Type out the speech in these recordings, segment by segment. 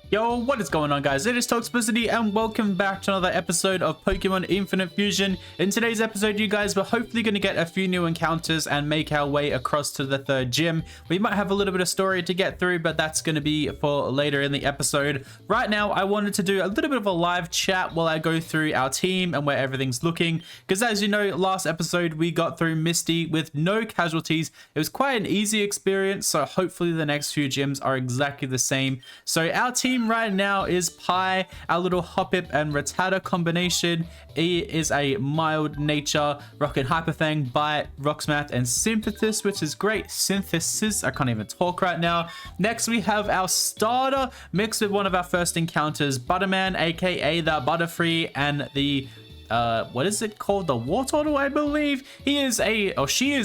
Yo, what is going on, guys? It is Toxicity and welcome back to another episode of Pokemon Infinite Fusion. In today's episode, you guys, we're hopefully going to get a few new encounters and make our way across to the third gym. We might have a little bit of story to get through, but that's going to be for later in the episode. Right now, I wanted to do a little bit of a live chat while I go through our team and where everything's looking. Because as you know, last episode, we got through Misty with no casualties. It was quite an easy experience, so hopefully the next few gyms are exactly the same. So our team right now is Pi, our little Hoppip and Rattata combination. He is a mild nature, rocking Hyperfang, Bite, Rocksmath, and Synthesis, which is great. Synthesis, I can't even talk right now. Next, we have our starter mixed with one of our first encounters, Butterman, aka the Butterfree, and the what is it called? The Wartortle, I believe. She is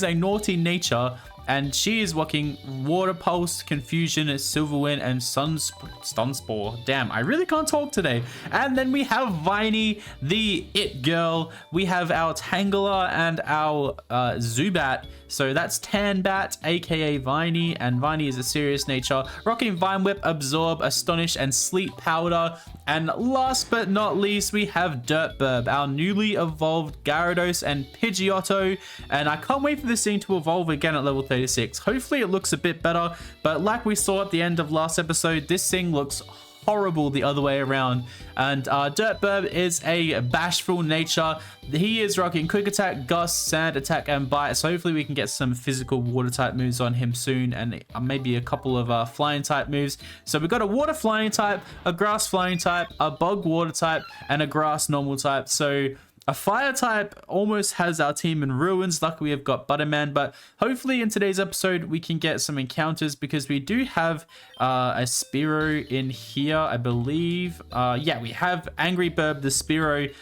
a naughty nature. And she is walking Water Pulse, Confusion, Silverwind, and Sunspore. Damn, I really can't talk today. And then we have Viney, the It Girl. We have our Tangela and our Zubat. So that's Tanbat, aka Viney, and Viney is a serious nature. Rocking Vine Whip, Absorb, Astonish, and Sleep Powder. And last but not least, we have Dirtburb, our newly evolved Gyarados and Pidgeotto. And I can't wait for this thing to evolve again at level 36. Hopefully it looks a bit better, but like we saw at the end of last episode, this thing looks horrible the other way around. And Dirtburb is a bashful nature. He is rocking Quick Attack, Gust, Sand Attack, and Bite. So hopefully we can get some physical water type moves on him soon, and maybe a couple of flying type moves. So we've got a water flying type, a grass flying type, a bug water type, and a grass normal type. So a fire type almost has our team in ruins. Luckily, we've got Butterman, but hopefully in today's episode, we can get some encounters because we do have a Spearow in here, I believe. Yeah, we have Angry Burb, the Spearow.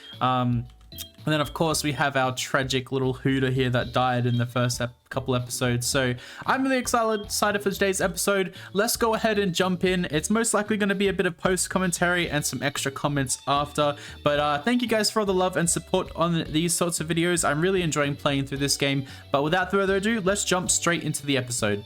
And then, of course, we have our tragic little Hooter here that died in the first couple episodes. So I'm really excited for today's episode. Let's go ahead and jump in. It's most likely going to be a bit of post commentary and some extra comments after. But thank you guys for all the love and support on these sorts of videos. I'm really enjoying playing through this game. But without further ado, let's jump straight into the episode.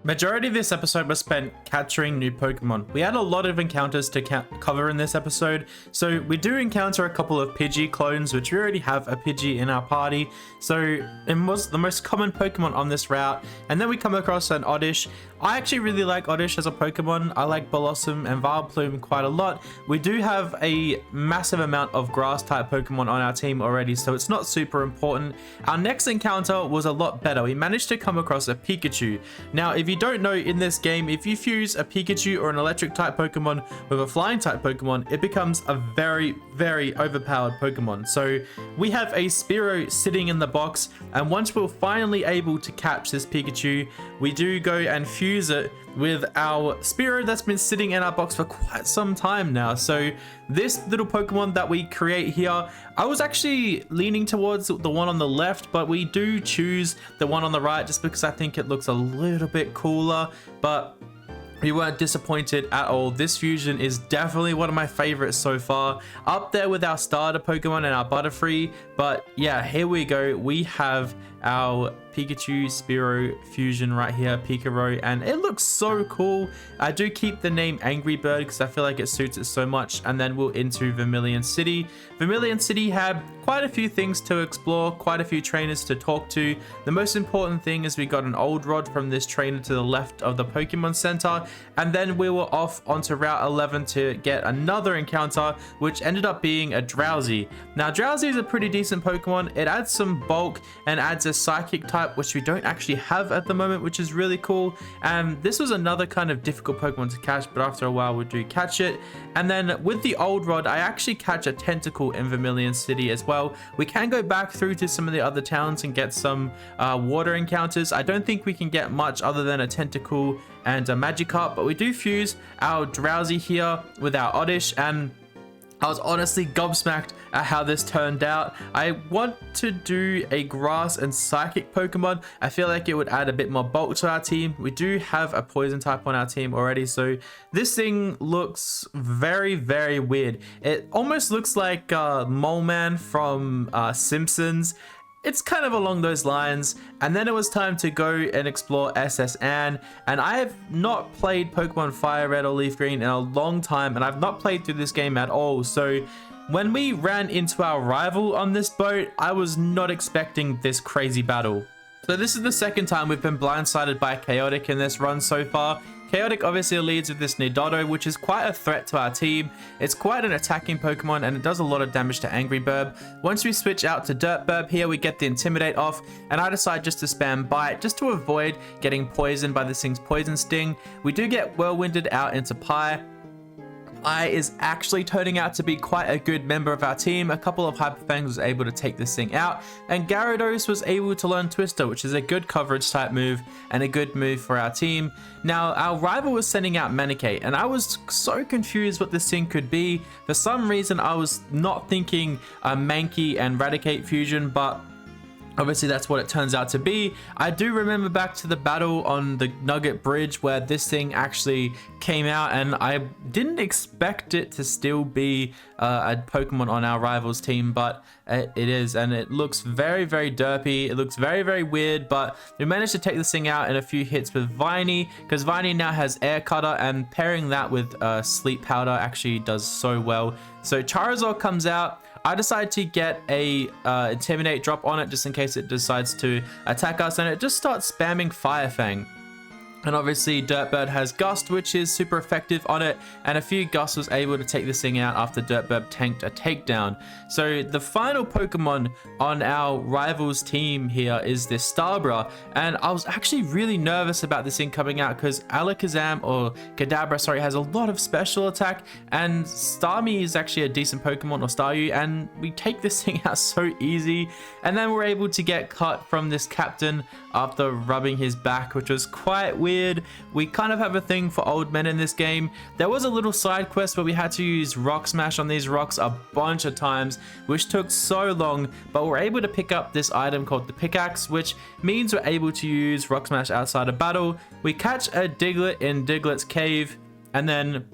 Majority of this episode was spent capturing new Pokemon. We had a lot of encounters to cover in this episode, so we do encounter a couple of Pidgey clones, which we already have a Pidgey in our party, so it was the most common Pokemon on this route. And then we come across an Oddish. I actually really like Oddish as a Pokemon. I like Blossom and Vileplume quite a lot. We do have a massive amount of grass type Pokemon on our team already, so it's not super important. Our next encounter was a lot better. We managed to come across a Pikachu. Now, if you don't know, in this game, if you fuse a Pikachu or an electric type Pokemon with a flying type Pokemon, it becomes a very, very overpowered Pokemon. So we have a Spearow sitting in the box, and once we're finally able to catch this Pikachu, we do go and fuse it with our Spearow that's been sitting in our box for quite some time now. So this little Pokemon that we create here, I was actually leaning towards the one on the left, but we do choose the one on the right just because I think it looks a little bit cooler. But we weren't disappointed at all. This fusion is definitely one of my favorites so far, up there with our starter Pokemon and our Butterfree. But yeah, here we go. We have our Pikachu Spearow fusion right here, Pikarow, and it looks so cool. I do keep the name Angry Bird because I feel like it suits it so much. And then we'll into Vermilion City. Vermilion City had quite a few things to explore, quite a few trainers to talk to. The most important thing is we got an old rod from this trainer to the left of the Pokemon Center, and then we were off onto Route 11 to get another encounter, which ended up being a Drowsy. Now, Drowsy is a pretty decent Pokemon. It adds some bulk and adds a Psychic type, which we don't actually have at the moment, which is really cool. And this was another kind of difficult Pokemon to catch, but after a while we do catch it. And then with the old rod, I actually catch a Tentacle in Vermilion City as well. We can go back through to some of the other towns and get some water encounters. I don't think we can get much other than a Tentacle and a Magikarp, but we do fuse our Drowsy here with our Oddish, and I was honestly gobsmacked at how this turned out. I want to do a grass and psychic Pokemon. I feel like it would add a bit more bulk to our team. We do have a poison type on our team already, so this thing looks very, very weird. It almost looks like Mole Man from Simpsons. it's kind of along those lines. And then it was time to go and explore SS Anne, and I have not played Pokemon Fire Red or Leaf Green in a long time, and I've not played through this game at all. So when we ran into our rival on this boat, I was not expecting this crazy battle. So this is the second time we've been blindsided by Chaotic in this run so far. Chaotic obviously leads with this Nidodo, which is quite a threat to our team. It's quite an attacking Pokemon and it does a lot of damage to Angry Burb. Once we switch out to Dirt Burb, here we get the Intimidate off, and I decide just to spam Bite just to avoid getting poisoned by this thing's Poison Sting. We do get Whirlwinded out into Pie. Pie is actually turning out to be quite a good member of our team. A couple of Hyper Fangs was able to take this thing out, and Gyarados was able to learn Twister, which is a good coverage type move and a good move for our team. Now, our rival was sending out Manecate, and I was so confused what this thing could be. For some reason, I was not thinking Mankey and Raticate fusion, but obviously that's what it turns out to be. I do remember back to the battle on the Nugget Bridge where this thing actually came out, and I didn't expect it to still be a Pokemon on our rivals team, but it is, and it looks very, very derpy. It looks very, very weird, but we managed to take this thing out in a few hits with Viney, because Viney now has Air Cutter, and pairing that with Sleep Powder actually does so well. So Charizard comes out. I decide to get a Intimidate drop on it just in case it decides to attack us, and it just starts spamming Fire Fang. And obviously Dirtbird has Gust, which is super effective on it, and a few Gust was able to take this thing out after Dirtbird tanked a takedown. So the final Pokemon on our rivals team here is this Starbra, and I was actually really nervous about this thing coming out because Alakazam, or Kadabra, sorry, has a lot of special attack, and Starmie is actually a decent Pokemon, or Staryu, and we take this thing out so easy. And then we're able to get cut from this captain after rubbing his back, which was quite weird. We kind of have a thing for old men in this game. There was a little side quest where we had to use Rock Smash on these rocks a bunch of times, which took so long, but we're able to pick up this item called the Pickaxe, which means we're able to use Rock Smash outside of battle. We catch a Diglett in Diglett's cave, and then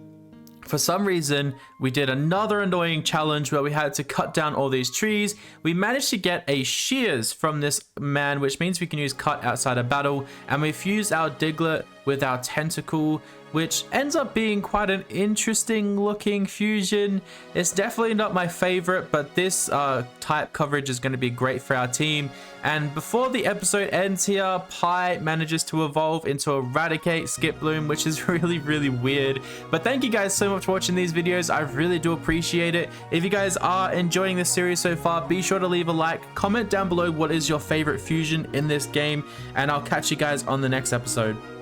for some reason, we did another annoying challenge where we had to cut down all these trees. We managed to get a Shears from this man, which means we can use Cut outside of battle, and we fused our Diglett with our Tentacle, which ends up being quite an interesting looking fusion. It's definitely not my favorite, but this type coverage is going to be great for our team. And before the episode ends here, Pie manages to evolve into Eradicate Skiploom, which is really, really weird. But thank you guys so much for watching these videos. I really do appreciate it. If you guys are enjoying this series so far, be sure to leave a like, comment down below what is your favorite fusion in this game, and I'll catch you guys on the next episode.